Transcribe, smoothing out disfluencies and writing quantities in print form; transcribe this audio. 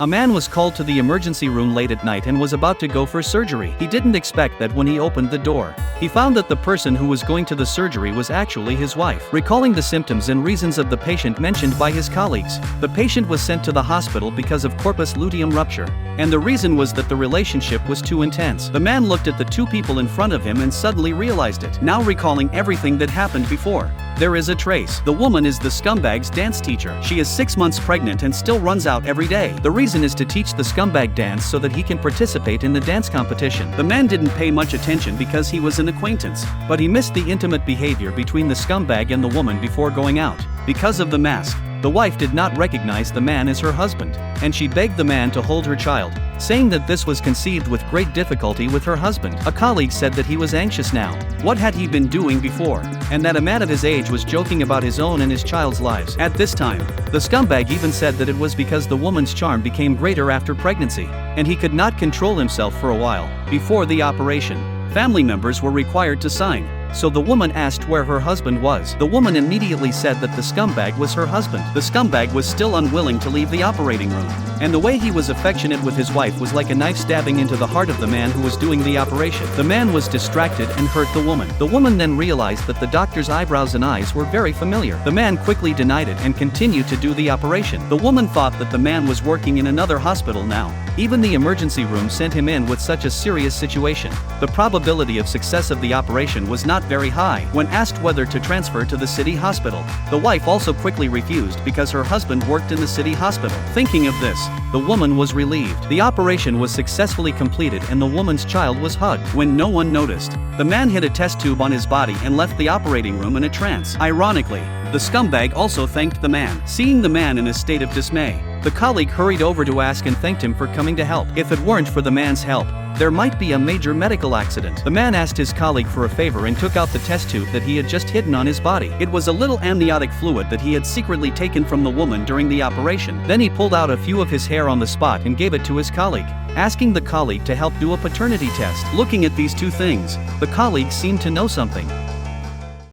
A man was called to the emergency room late at night and was about to go for surgery. He didn't expect that when he opened the door, he found that the person who was going to the surgery was actually his wife. Recalling the symptoms and reasons of the patient mentioned by his colleagues, the patient was sent to the hospital because of corpus luteum rupture, and the reason was that the relationship was too intense. The man looked at the two people in front of him and suddenly realized it. Now recalling everything that happened before, there is a trace. The woman is the scumbag's dance teacher. She is 6 months pregnant and still runs out every day. The reason is to teach the scumbag dance so that he can participate in the dance competition. The man didn't pay much attention because he was an acquaintance, but he missed the intimate behavior between the scumbag and the woman before going out. Because of the mask, the wife did not recognize the man as her husband, and she begged the man to hold her child, saying that this was conceived with great difficulty with her husband. A colleague said that he was anxious now. What had he been doing before? And that a man of his age was joking about his own and his child's lives. At this time, the scumbag even said that it was because the woman's charm became greater after pregnancy, and he could not control himself for a while. Before the operation, family members were required to sign. So the woman asked where her husband was. The woman immediately said that the scumbag was her husband. The scumbag was still unwilling to leave the operating room, and the way he was affectionate with his wife was like a knife stabbing into the heart of the man who was doing the operation. The man was distracted and hurt the woman. The woman then realized that the doctor's eyebrows and eyes were very familiar. The man quickly denied it and continued to do the operation. The woman thought that the man was working in another hospital now. Even the emergency room sent him in with such a serious situation. The probability of success of the operation was not very high. When asked whether to transfer to the city hospital, the wife also quickly refused because her husband worked in the city hospital. Thinking of this, the woman was relieved. The operation was successfully completed and the woman's child was hugged. When no one noticed, the man hid a test tube on his body and left the operating room in a trance. Ironically, the scumbag also thanked the man. Seeing the man in a state of dismay, the colleague hurried over to ask and thanked him for coming to help. If it weren't for the man's help, there might be a major medical accident. The man asked his colleague for a favor and took out the test tube that he had just hidden on his body. It was a little amniotic fluid that he had secretly taken from the woman during the operation. Then he pulled out a few of his hair on the spot and gave it to his colleague, asking the colleague to help do a paternity test. Looking at these two things, the colleague seemed to know something.